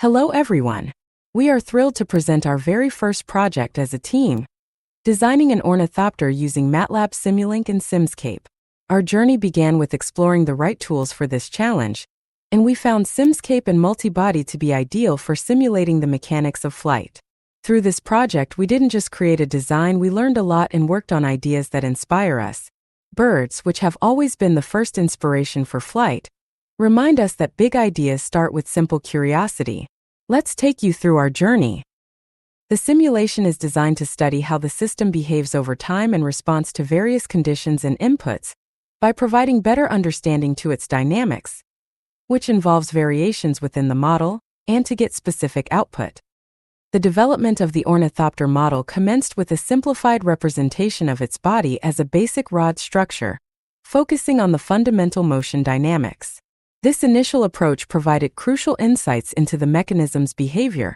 Hello everyone. We are thrilled to present our very first project as a team, designing an ornithopter using MATLAB Simulink and Simscape. Our journey began with exploring the right tools for this challenge, and we found Simscape and Multibody to be ideal for simulating the mechanics of flight. Through this project, we didn't just create a design, we learned a lot and worked on ideas that inspire us. Birds, which have always been the first inspiration for flight, remind us that big ideas start with simple curiosity. Let's take you through our journey. The simulation is designed to study how the system behaves over time in response to various conditions and inputs, by providing better understanding to its dynamics, which involves variations within the model, and to get specific output. The development of the ornithopter model commenced with a simplified representation of its body as a basic rod structure, focusing on the fundamental motion dynamics. This initial approach provided crucial insights into the mechanism's behavior,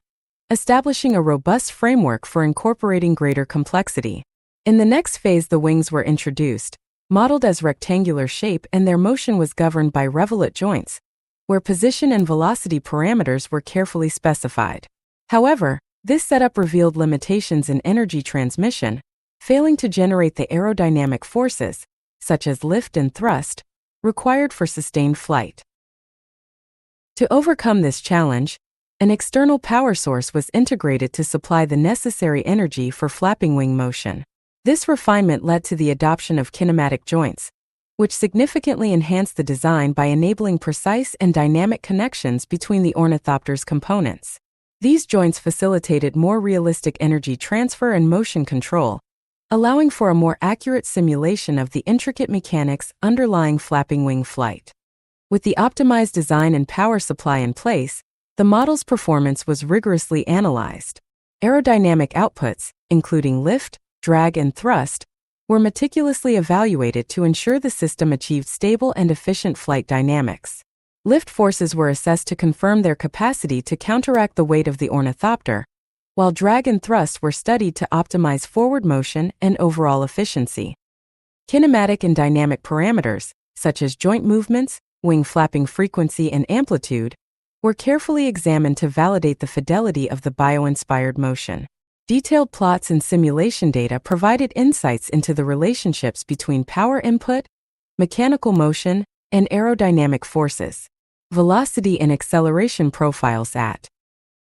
establishing a robust framework for incorporating greater complexity. In the next phase, the wings were introduced, modeled as rectangular shape, and their motion was governed by revolute joints, where position and velocity parameters were carefully specified. However, this setup revealed limitations in energy transmission, failing to generate the aerodynamic forces, such as lift and thrust, required for sustained flight. To overcome this challenge, an external power source was integrated to supply the necessary energy for flapping wing motion. This refinement led to the adoption of kinematic joints, which significantly enhanced the design by enabling precise and dynamic connections between the ornithopter's components. These joints facilitated more realistic energy transfer and motion control, allowing for a more accurate simulation of the intricate mechanics underlying flapping wing flight. With the optimized design and power supply in place, the model's performance was rigorously analyzed. Aerodynamic outputs, including lift, drag, and thrust, were meticulously evaluated to ensure the system achieved stable and efficient flight dynamics. Lift forces were assessed to confirm their capacity to counteract the weight of the ornithopter, while drag and thrust were studied to optimize forward motion and overall efficiency. Kinematic and dynamic parameters, such as joint movements, wing flapping frequency, and amplitude, were carefully examined to validate the fidelity of the bio-inspired motion. Detailed plots and simulation data provided insights into the relationships between power input, mechanical motion, and aerodynamic forces, velocity and acceleration profiles at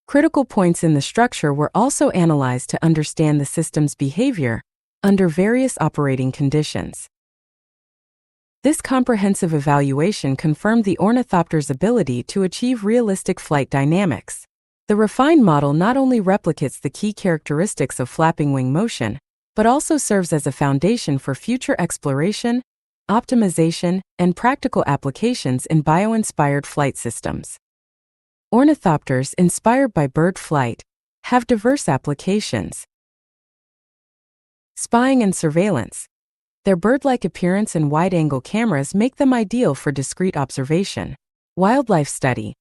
critical points in the structure were also analyzed to understand the system's behavior under various operating conditions. This comprehensive evaluation confirmed the ornithopter's ability to achieve realistic flight dynamics. The refined model not only replicates the key characteristics of flapping wing motion, but also serves as a foundation for future exploration, optimization, and practical applications in bio-inspired flight systems. Ornithopters, inspired by bird flight, have diverse applications. Spying and surveillance. Their bird-like appearance and wide-angle cameras make them ideal for discrete observation. Wildlife study.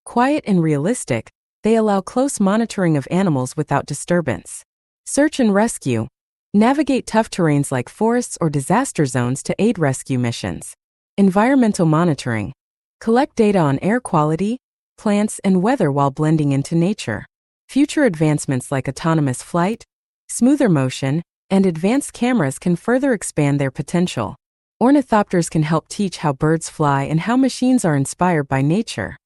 Quiet and realistic, they allow close monitoring of animals without disturbance. Search and rescue. Navigate tough terrains like forests or disaster zones to aid rescue missions. Environmental monitoring. Collect data on air quality, plants, and weather while blending into nature. Future advancements like autonomous flight, smoother motion, and advanced cameras can further expand their potential. Ornithopters can help teach how birds fly and how machines are inspired by nature.